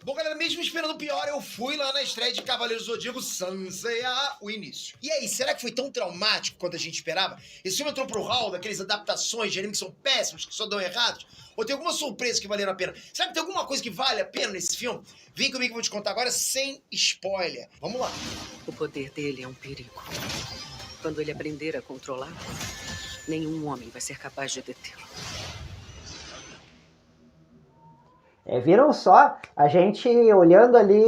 Bom, galera, mesmo esperando o pior, eu fui lá na estreia de Cavaleiros do Zodíaco Sanseiya, o início. E aí, será que foi tão traumático quanto a gente esperava? Esse filme entrou pro hall daqueles adaptações de anime que são péssimos, que só dão errados? Ou tem alguma surpresa que valeram a pena? Sabe, tem alguma coisa que vale a pena nesse filme? Vem comigo que eu vou te contar agora sem spoiler. Vamos lá. O poder dele é um perigo. Quando ele aprender a controlar, nenhum homem vai ser capaz de detê-lo. Viram só, a gente olhando ali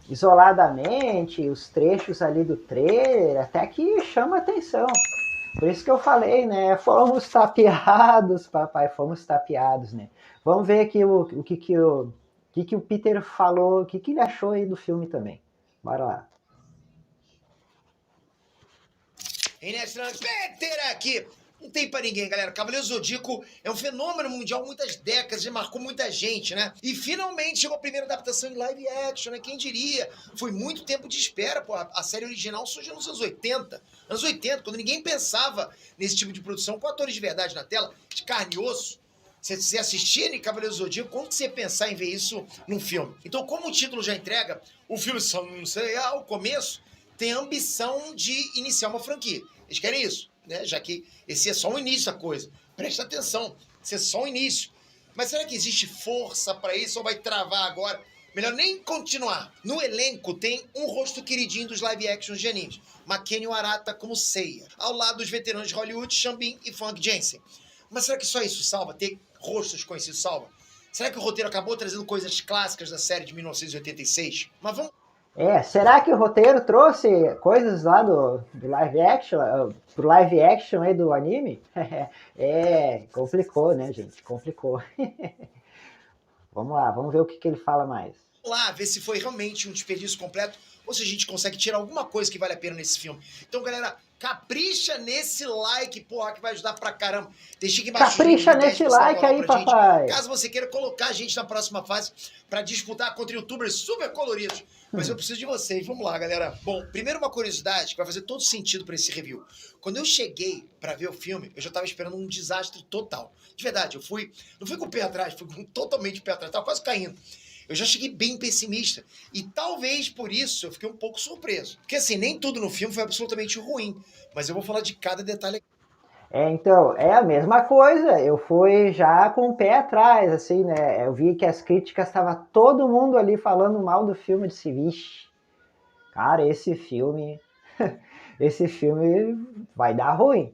isoladamente, os trechos ali do trailer, até que chama atenção. Por isso que eu falei, né? Fomos tapeados, papai, fomos tapeados, né? Vamos ver aqui o que o Peter falou, o que ele achou aí do filme também. Bora lá. Peter aqui! Não tem pra ninguém, galera. Cavaleiro Zodíaco é um fenômeno mundial, muitas décadas, e marcou muita gente, né? E finalmente chegou a primeira adaptação em live action, né? Quem diria? Foi muito tempo de espera, pô. A série original surgiu nos anos 80. Anos 80, quando ninguém pensava nesse tipo de produção, com atores de verdade na tela, de carne e osso. Você assistia em Cavaleiro Zodíaco, como que você ia pensar em ver isso num filme? Então, como o título já entrega, o filme Sanseiya, o começo, tem a ambição de iniciar uma franquia. Eles querem isso, né? Já que esse é só o início da coisa. Presta atenção, esse é só o início. Mas será que existe força para isso ou vai travar agora? Melhor nem continuar. No elenco tem um rosto queridinho dos live actions de animes, Makenio Arata como Seiya, ao lado dos veteranos de Hollywood, Sean Bean e Funk Jensen. Mas será que só isso salva? Ter rostos conhecidos salva? Será que o roteiro acabou trazendo coisas clássicas da série de 1986? Mas vamos... Será que o roteiro trouxe coisas lá do live action, pro live action aí do anime? Complicou, né, gente? Complicou. Vamos lá, vamos ver o que ele fala mais. Vamos lá, ver se foi realmente um desperdício completo ou se a gente consegue tirar alguma coisa que vale a pena nesse filme. Então, galera, capricha nesse like, porra, que vai ajudar pra caramba. Deixa aqui embaixo. Capricha nesse like aí, papai. Caso você queira colocar a gente na próxima fase pra disputar contra youtubers super coloridos. Mas eu preciso de vocês. Vamos lá, galera. Bom, primeiro uma curiosidade que vai fazer todo sentido pra esse review. Quando eu cheguei pra ver o filme, eu já tava esperando um desastre total. De verdade, não fui com o pé atrás, fui totalmente o pé atrás. Tava quase caindo. Eu já cheguei bem pessimista. E talvez por isso eu fiquei um pouco surpreso. Porque assim, nem tudo no filme foi absolutamente ruim. Mas eu vou falar de cada detalhe. Então, é a mesma coisa. Eu fui já com o pé atrás, assim, né? Eu vi que as críticas estava todo mundo ali falando mal do filme. Disse, vixe, cara, esse filme vai dar ruim.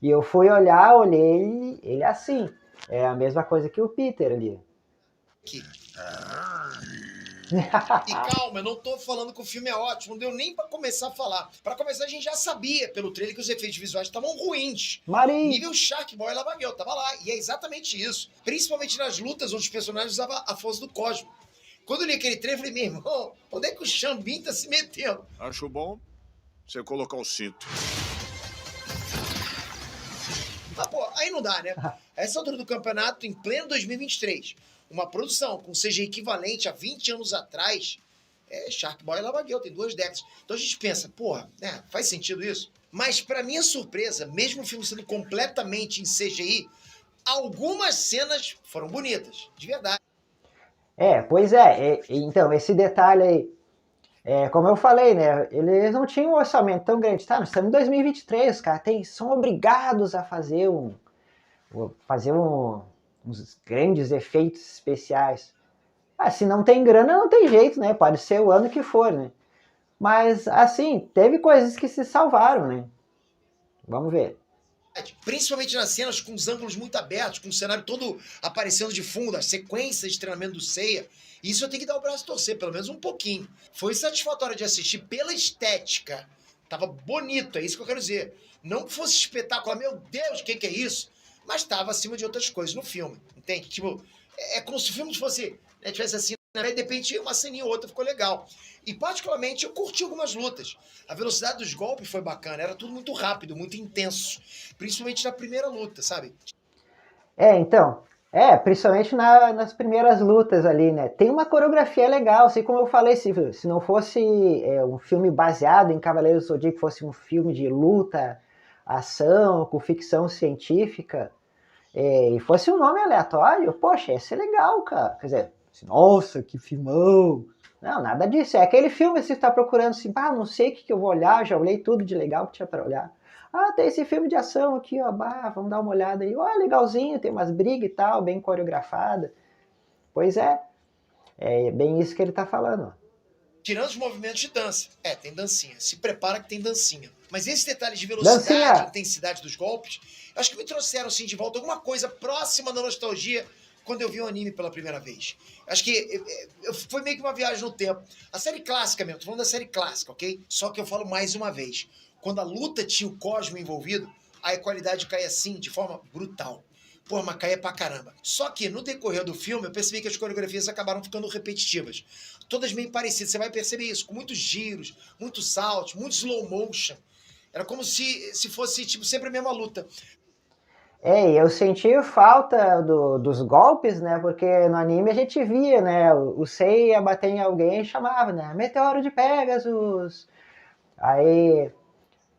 E eu fui olhar, olhei ele assim. É a mesma coisa que o Peter ali. E calma, eu não tô falando que o filme é ótimo, não deu nem pra começar a falar. Pra começar, a gente já sabia pelo trailer que os efeitos visuais estavam ruins. Marinho! Nível Shark Boy Lava Girl, tava lá. E é exatamente isso. Principalmente nas lutas onde os personagens usavam a força do cosmos. Quando eu li aquele trailer, eu falei, meu irmão, onde é que o Sean Bean tá se metendo? Acho bom você colocar o cinto. Mas, pô, aí não dá, né? A essa altura do campeonato, em pleno 2023, uma produção com CGI equivalente a 20 anos atrás, Shark Boy e Lava Girl, tem 2 décadas. Então a gente pensa, porra, né, faz sentido isso? Mas pra minha surpresa, mesmo o filme sendo completamente em CGI, algumas cenas foram bonitas, de verdade. Pois é. Então, esse detalhe aí, como eu falei, né? Eles não tinham um orçamento tão grande. Tá, nós estamos em 2023, os caras são obrigados a fazer uns grandes efeitos especiais. Se não tem grana, não tem jeito, né? Pode ser o ano que for, né? Mas, assim, teve coisas que se salvaram, né? Vamos ver. Principalmente nas cenas com os ângulos muito abertos, com o cenário todo aparecendo de fundo, as sequências de treinamento do Seiya. Isso eu tenho que dar o braço a torcer, pelo menos um pouquinho. Foi satisfatório de assistir pela estética. Tava bonito, é isso que eu quero dizer. Não que fosse espetacular, meu Deus, o que é isso? Mas tava acima de outras coisas no filme, entende? Tipo, é como se o filme fosse, né, tivesse assim, né, de repente uma ceninha ou outra ficou legal. E particularmente eu curti algumas lutas. A velocidade dos golpes foi bacana, era tudo muito rápido, muito intenso. Principalmente na primeira luta, sabe? Então, principalmente nas primeiras lutas ali, né? Tem uma coreografia legal, assim como eu falei, se não fosse um filme baseado em Cavaleiros do Zodíaco, fosse um filme de luta, ação, com ficção científica, e fosse um nome aleatório, poxa, ia ser legal, cara. Quer dizer, Nossa, que filmão! Não, nada disso. É aquele filme que você está procurando assim, não sei o que eu vou olhar, já olhei tudo de legal que tinha para olhar. Tem esse filme de ação aqui, ó, vamos dar uma olhada aí. Legalzinho, tem umas brigas e tal, bem coreografada. Pois é bem isso que ele tá falando. Tirando os movimentos de dança. Tem dancinha. Se prepara que tem dancinha. Mas esses detalhes de velocidade, Dancinha. intensidade dos golpes, eu acho que me trouxeram assim de volta alguma coisa próxima da nostalgia quando eu vi o anime pela primeira vez. Acho que foi meio que uma viagem no tempo. A série clássica mesmo, tô falando da série clássica, ok? Só que eu falo mais uma vez. Quando a luta tinha o Cosmo envolvido, a qualidade caía assim, de forma brutal. Pô, mas caía pra caramba. Só que no decorrer do filme, eu percebi que as coreografias acabaram ficando repetitivas. Todas meio parecidas. Você vai perceber isso, com muitos giros, muitos saltos, muito slow motion. Era como se fosse, tipo, sempre a mesma luta. Eu senti falta dos golpes, né? Porque no anime a gente via, né? O Sei ia bater em alguém e chamava, né? Meteoro de Pegasus. Aí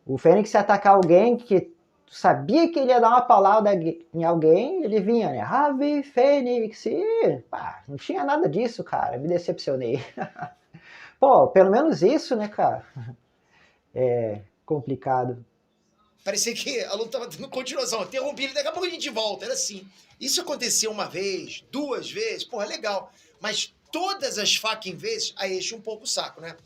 o Fênix ia atacar alguém que tu sabia que ele ia dar uma paulada em alguém, ele vinha, né? Ave Fênix. E, não tinha nada disso, cara. Me decepcionei. Pô, pelo menos isso, né, cara? É complicado. Parecia que a luta estava tendo continuação. Interrompi ele, daqui a pouco a gente volta. Era assim. Isso aconteceu uma vez, duas vezes, porra, legal. Mas todas as fucking vezes, aí enche um pouco o saco, né?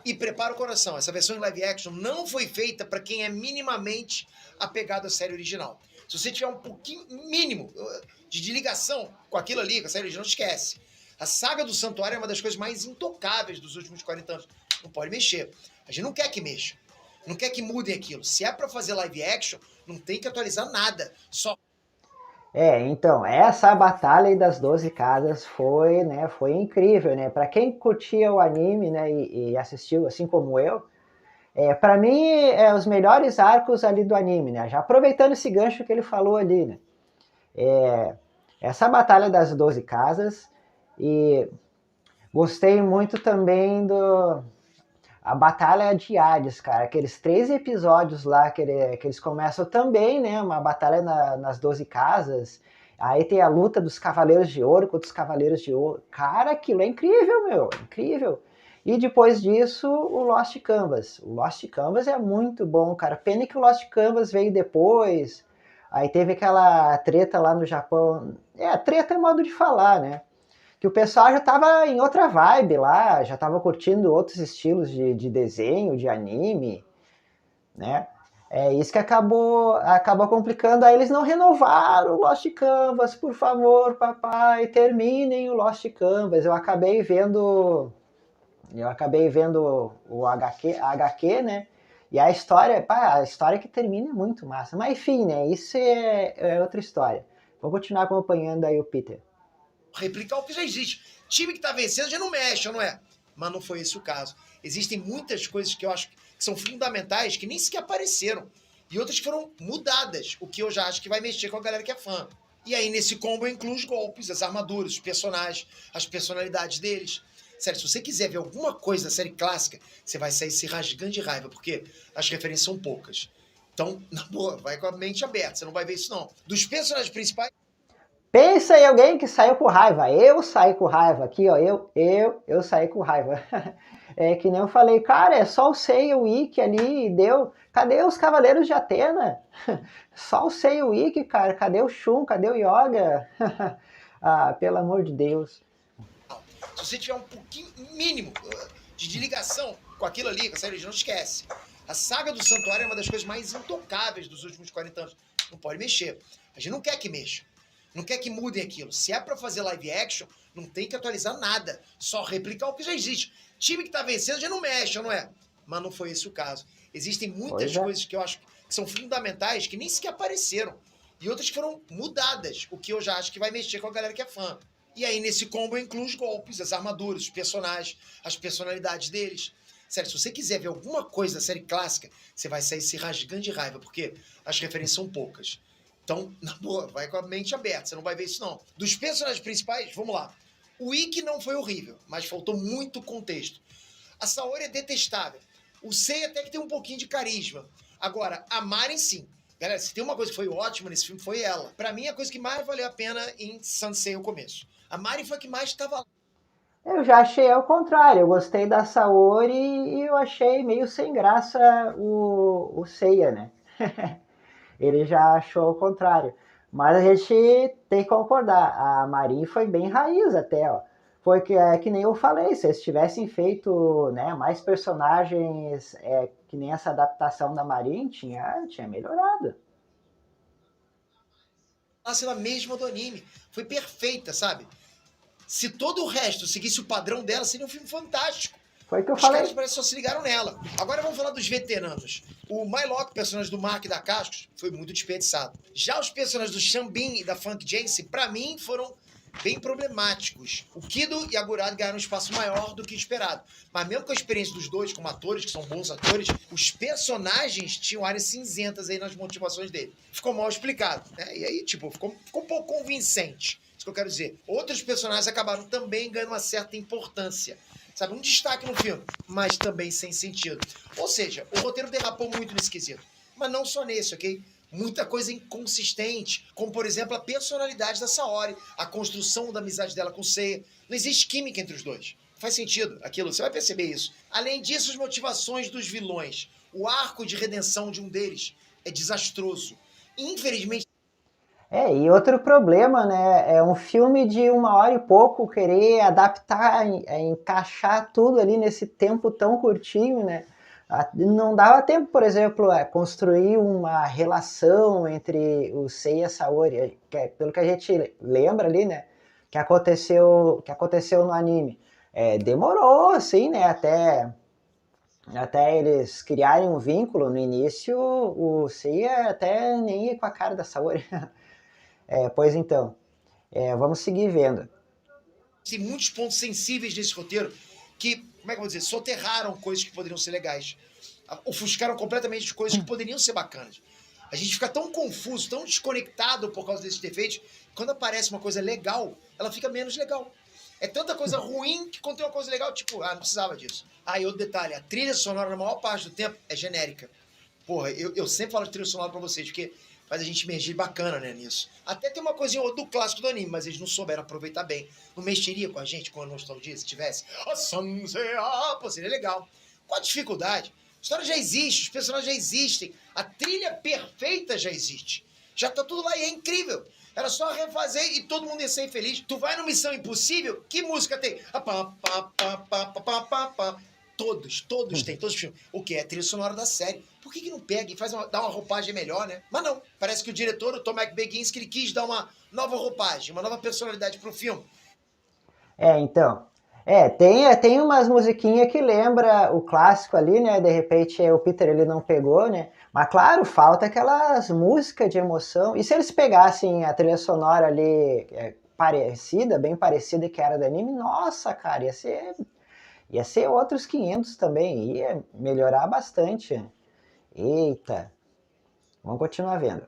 E prepara o coração. Essa versão em live action não foi feita para quem é minimamente apegado à série original. Se você tiver um pouquinho mínimo de ligação com aquilo ali, com a série original, esquece. A saga do Santuário é uma das coisas mais intocáveis dos últimos 40 anos. Não pode mexer. A gente não quer que mexa. Não quer que mudem aquilo. Se é pra fazer live action, não tem que atualizar nada. Só. Então, essa batalha aí das 12 casas foi, né, foi incrível, né? Pra quem curtia o anime, né, e assistiu, assim como eu, pra mim, os melhores arcos ali do anime, né? Já aproveitando esse gancho que ele falou ali, né? Essa batalha das 12 casas, e gostei muito também a Batalha de Hades, cara. Aqueles 3 episódios lá que eles começam também, né? Uma batalha nas 12 casas. Aí tem a luta dos Cavaleiros de Ouro contra os Cavaleiros de Ouro. Cara, aquilo é incrível, meu. Incrível. E depois disso, o Lost Canvas. O Lost Canvas é muito bom, cara. Pena que o Lost Canvas veio depois. Aí teve aquela treta lá no Japão. Treta é modo de falar, né? Que o pessoal já tava em outra vibe lá, já tava curtindo outros estilos de desenho, de anime, né? É isso que acabou complicando. Aí eles não renovaram o Lost Canvas, por favor, papai, terminem o Lost Canvas. Eu acabei vendo o HQ, né? E a história que termina é muito massa. Mas enfim, né? Isso é outra história. Vou continuar acompanhando aí o Peter. Replicar o que já existe. Time que tá vencendo já não mexe, não é? Mas não foi esse o caso. Existem muitas coisas que eu acho que são fundamentais que nem sequer apareceram. E outras que foram mudadas, o que eu já acho que vai mexer com a galera que é fã. E aí, nesse combo, eu incluo os golpes, as armaduras, os personagens, as personalidades deles. Sério, se você quiser ver alguma coisa da série clássica, você vai sair se rasgando de raiva, porque as referências são poucas. Então, na boa, vai com a mente aberta, você não vai ver isso não. Dos personagens principais... Pensa em alguém que saiu com raiva. Eu saí com raiva. Aqui, ó. Eu saí com raiva. É que nem eu falei, cara, é só o Sei e o Ikki ali e deu. Cadê os Cavaleiros de Atena? Só o Sei e o Ikki, cara. Cadê o Shun? Cadê o Yoga? Pelo amor de Deus. Se você tiver um pouquinho mínimo de ligação com aquilo ali, com a série original, esquece. A saga do Santuário é uma das coisas mais intocáveis dos últimos 40 anos. Não pode mexer. A gente não quer que mexa. Não quer que mudem aquilo. Se é pra fazer live action, não tem que atualizar nada. Só replicar o que já existe. Time que tá vencendo já não mexe, não é? Mas não foi esse o caso. Existem muitas coisas que eu acho que são fundamentais que nem sequer apareceram. E outras que foram mudadas, o que eu já acho que vai mexer com a galera que é fã. E aí, nesse combo, eu incluo os golpes, as armaduras, os personagens, as personalidades deles. Sério, se você quiser ver alguma coisa da série clássica, você vai sair se rasgando de raiva, porque as referências são poucas. Então, na boa, vai com a mente aberta, você não vai ver isso não. Dos personagens principais, vamos lá. O Ikki não foi horrível, mas faltou muito contexto. A Saori é detestável. O Sei até que tem um pouquinho de carisma. Agora, a Maren, sim. Galera, se tem uma coisa que foi ótima nesse filme, foi ela. Pra mim, a coisa que mais valeu a pena em Sansei o começo. A Maren foi a que mais estava lá. Eu já achei ao contrário, eu gostei da Saori e eu achei meio sem graça o Seiya, né? Ele já achou o contrário. Mas a gente tem que concordar, a Marin foi bem raiz até, ó. Foi que nem eu falei, se eles tivessem feito, né, mais personagens que nem essa adaptação da Marin, tinha melhorado. A cena mesma do anime. Foi perfeita, sabe? Se todo o resto seguisse o padrão dela, seria um filme fantástico. Foi o que eu Os falei. caras parecem que só se ligaram nela. Agora vamos falar dos veteranos. O Mylock, personagem do Mark e da Cascos, foi muito desperdiçado. Já os personagens do Xambin e da Funk Jansen, pra mim, foram bem problemáticos. O Kido e a Gurad ganharam um espaço maior do que esperado. Mas mesmo com a experiência dos dois como atores, que são bons atores, os personagens tinham áreas cinzentas aí nas motivações dele. Ficou mal explicado, né? E aí, tipo, ficou um pouco convincente. Isso que eu quero dizer. Outros personagens acabaram também ganhando uma certa importância. Sabe, um destaque no filme, mas também sem sentido. Ou seja, o roteiro derrapou muito nesse quesito. Mas não só nesse, ok? Muita coisa inconsistente, como, por exemplo, a personalidade da Saori, a construção da amizade dela com o Seiya. Não existe química entre os dois. Faz sentido aquilo, você vai perceber isso. Além disso, as motivações dos vilões. O arco de redenção de um deles é desastroso. Infelizmente, E outro problema, né? É um filme de 1 hora e pouco querer adaptar, encaixar tudo ali nesse tempo tão curtinho, né? Não dava tempo, por exemplo, a construir uma relação entre o Sei e a Saori, pelo que a gente lembra ali, né? Que aconteceu no anime. Demorou, assim, né? Até eles criarem um vínculo no início, o Seiya até nem ia com a cara da Saori. Pois então, vamos seguir vendo. tem muitos pontos sensíveis nesse roteiro que, como é que eu vou dizer, soterraram coisas que poderiam ser legais. Ofuscaram completamente de coisas que poderiam ser bacanas. A gente fica tão confuso, tão desconectado por causa desses defeitos, que quando aparece uma coisa legal, ela fica menos legal. É tanta coisa ruim que quando tem uma coisa legal, tipo, não precisava disso. E outro detalhe, a trilha sonora, na maior parte do tempo, é genérica. Porra, eu sempre falo de trilha sonora pra vocês, porque faz a gente emergir bacana, né, nisso. Até tem uma coisinha ou outra do clássico do anime, mas eles não souberam aproveitar bem. Não mexeria com a gente com a nostalgia, se tivesse. Pô, seria legal. Qual a dificuldade? A história já existe, os personagens já existem, a trilha perfeita já existe. Já tá tudo lá e é incrível. Era só refazer e todo mundo ia ser feliz. Tu vai no Missão Impossível, que música tem? Todos têm, todos os filmes. O que? É a trilha sonora da série. Por que não pega e dá uma roupagem melhor, né? Mas não, parece que o diretor, o Tom McBeguinski, ele quis dar uma nova roupagem, uma nova personalidade pro filme. Então. Tem umas musiquinhas que lembra o clássico ali, né? De repente o Peter ele não pegou, né? Mas claro, falta aquelas músicas de emoção. E se eles pegassem a trilha sonora ali bem parecida que era do anime, nossa, cara, ia ser outros 500 também, ia melhorar bastante. Eita, vamos continuar vendo.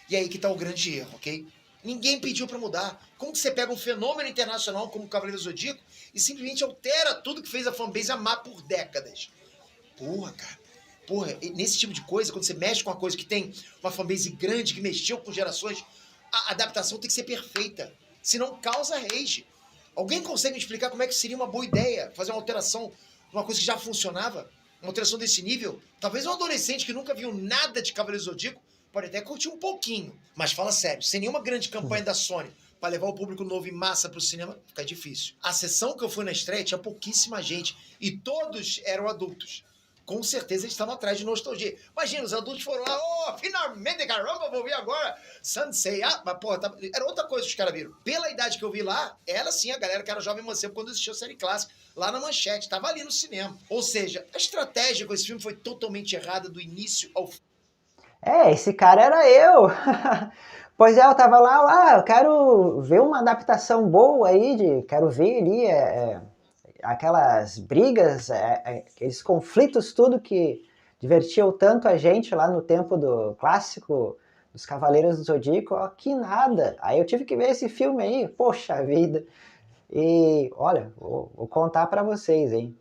E aí que tá o grande erro, ok? Ninguém pediu pra mudar. Como que você pega um fenômeno internacional como o Cavaleiro Zodíaco e simplesmente altera tudo que fez a fanbase amar por décadas? Porra, cara. Porra, nesse tipo de coisa, quando você mexe com uma coisa que tem uma fanbase grande, que mexeu com gerações, a adaptação tem que ser perfeita. Senão causa rage. Alguém consegue me explicar como é que seria uma boa ideia fazer uma alteração de uma coisa que já funcionava? Uma alteração desse nível? Talvez um adolescente que nunca viu nada de Cavaleiro Zodíaco pode até curtir um pouquinho. Mas fala sério, sem nenhuma grande campanha da Sony para levar o público novo em massa pro cinema, fica difícil. A sessão que eu fui na estreia tinha pouquíssima gente e todos eram adultos. Com certeza eles estavam atrás de nostalgia. Imagina, os adultos foram lá, finalmente, caramba, vou ver agora Sansei. Mas porra, era outra coisa que os caras viram. Pela idade que eu vi lá, era sim a galera que era jovem mancebo quando assistiu a série clássica, lá na Manchete, tava ali no cinema. Ou seja, a estratégia com esse filme foi totalmente errada do início ao fim. Esse cara era eu. Pois eu tava lá, eu quero ver uma adaptação boa aí, quero ver ali aquelas brigas, aqueles conflitos, tudo que divertiam tanto a gente lá no tempo do clássico dos Cavaleiros do Zodíaco, que nada. Aí eu tive que ver esse filme aí, poxa vida. E olha, vou contar pra vocês, hein.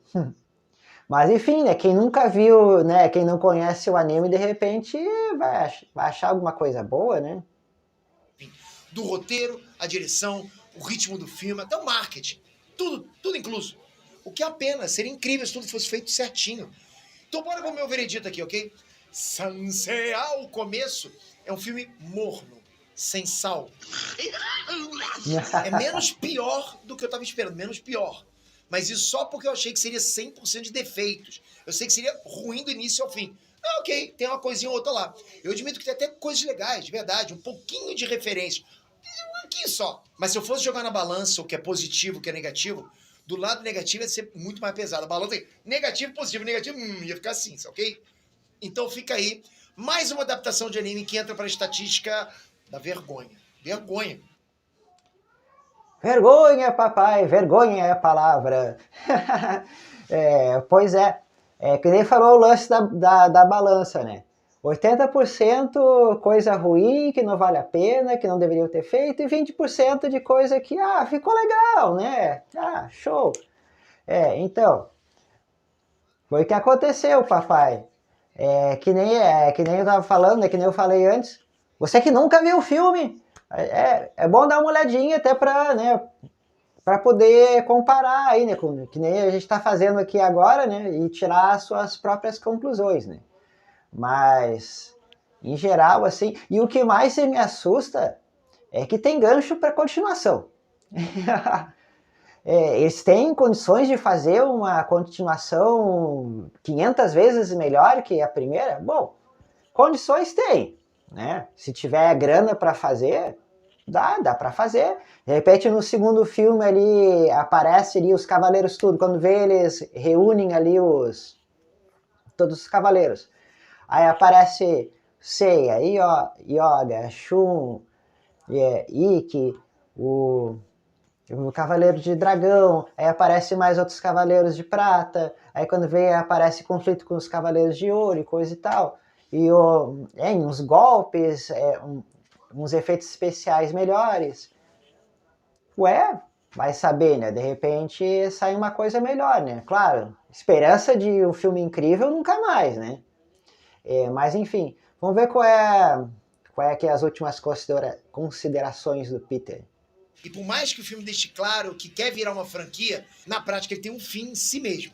Mas enfim, né, quem nunca viu, né, quem não conhece o anime, de repente vai achar alguma coisa boa, né? Do roteiro, a direção, o ritmo do filme, até o marketing. Tudo incluso. O que é a pena, seria incrível se tudo fosse feito certinho. Então bora pro meu veredito aqui, ok? Sansea, o começo, é um filme morno, sem sal. É menos pior do que eu tava esperando, menos pior. Mas isso só porque eu achei que seria 100% de defeitos. Eu sei que seria ruim do início ao fim. Ah, ok, tem uma coisinha ou outra lá. Eu admito que tem até coisas legais, de verdade, um pouquinho de referência. Um pouquinho só. Mas se eu fosse jogar na balança o que é positivo, o que é negativo, do lado negativo ia ser muito mais pesado. A balança negativo, positivo, negativo, ia ficar assim, ok? Então fica aí mais uma adaptação de anime que entra para a estatística da vergonha. Vergonha. Vergonha, papai, vergonha é a palavra. Pois é, que nem falou o lance da balança, né? 80% coisa ruim, que não vale a pena, que não deveriam ter feito, e 20% de coisa que, ficou legal, né? Show. Então, foi o que aconteceu, papai. Que nem eu tava falando, né? Que nem eu falei antes. Você que nunca viu o filme, é bom dar uma olhadinha até pra, né, pra poder comparar aí, né? Que nem a gente tá fazendo aqui agora, né? E tirar as suas próprias conclusões, né? Mas, em geral, assim... E o que mais me assusta é que tem gancho pra continuação. Eles têm condições de fazer uma continuação 500 vezes melhor que a primeira? Bom, condições tem, né? Se tiver grana para fazer, dá para fazer. De repente, no segundo filme ali, aparece ali os cavaleiros tudo. Quando vê, eles reúnem ali todos os cavaleiros. Aí aparece Seiya, Yoga, Shun, Ikki, o Cavaleiro de Dragão, aí aparece mais outros Cavaleiros de Prata, aí quando vem aparece conflito com os Cavaleiros de Ouro e coisa e tal, e uns golpes, uns efeitos especiais melhores. Vai saber, né? De repente sai uma coisa melhor, né? Claro, esperança de um filme incrível nunca mais, né? Mas enfim, vamos ver qual é que é as últimas considerações do Peter. E por mais que o filme deixe claro que quer virar uma franquia, na prática ele tem um fim em si mesmo.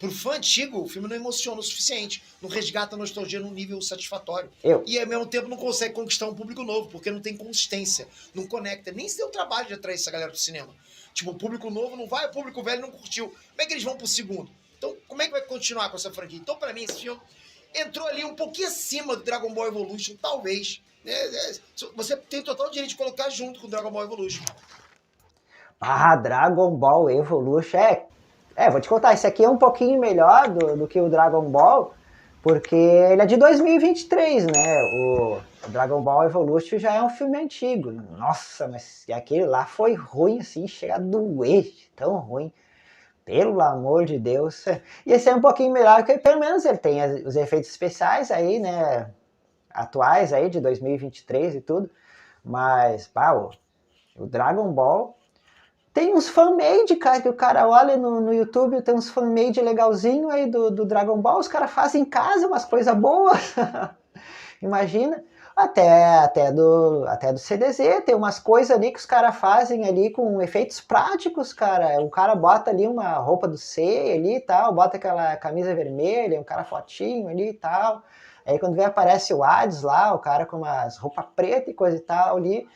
Pro fã antigo, o filme não emociona o suficiente, não resgata a nostalgia num nível satisfatório. E ao mesmo tempo não consegue conquistar um público novo, porque não tem consistência, não conecta, nem se deu o trabalho de atrair essa galera pro cinema. Tipo, o público novo não vai, o público velho não curtiu. Como é que eles vão pro segundo? Então, como é que vai continuar com essa franquia? Então, pra mim, esse filme entrou ali um pouquinho acima do Dragon Ball Evolution, talvez. Você tem total direito de colocar junto com o Dragon Ball Evolution. Dragon Ball Evolution vou te contar, esse aqui é um pouquinho melhor do que o Dragon Ball, porque ele é de 2023, né? O Dragon Ball Evolution já é um filme antigo. Nossa, mas aquele lá foi ruim, assim, chega a doer, tão ruim. Pelo amor de Deus. E esse é um pouquinho melhor, porque pelo menos ele tem os efeitos especiais aí, né? Atuais aí, de 2023 e tudo. Mas, o Dragon Ball... Tem uns fan-made, cara, que o cara olha no YouTube, tem uns fan-made legalzinho aí do Dragon Ball, os caras fazem em casa umas coisas boas. Imagina. Até do CDZ, tem umas coisas ali que os caras fazem ali com efeitos práticos, cara. O cara bota ali uma roupa do C ali e tal, bota aquela camisa vermelha, um cara fotinho ali e tal. Aí quando vem aparece o Hades lá, o cara com umas roupas pretas e coisa e tal ali.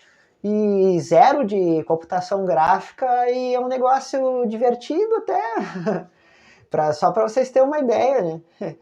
E zero de computação gráfica e é um negócio divertido até. Só para vocês terem uma ideia, né?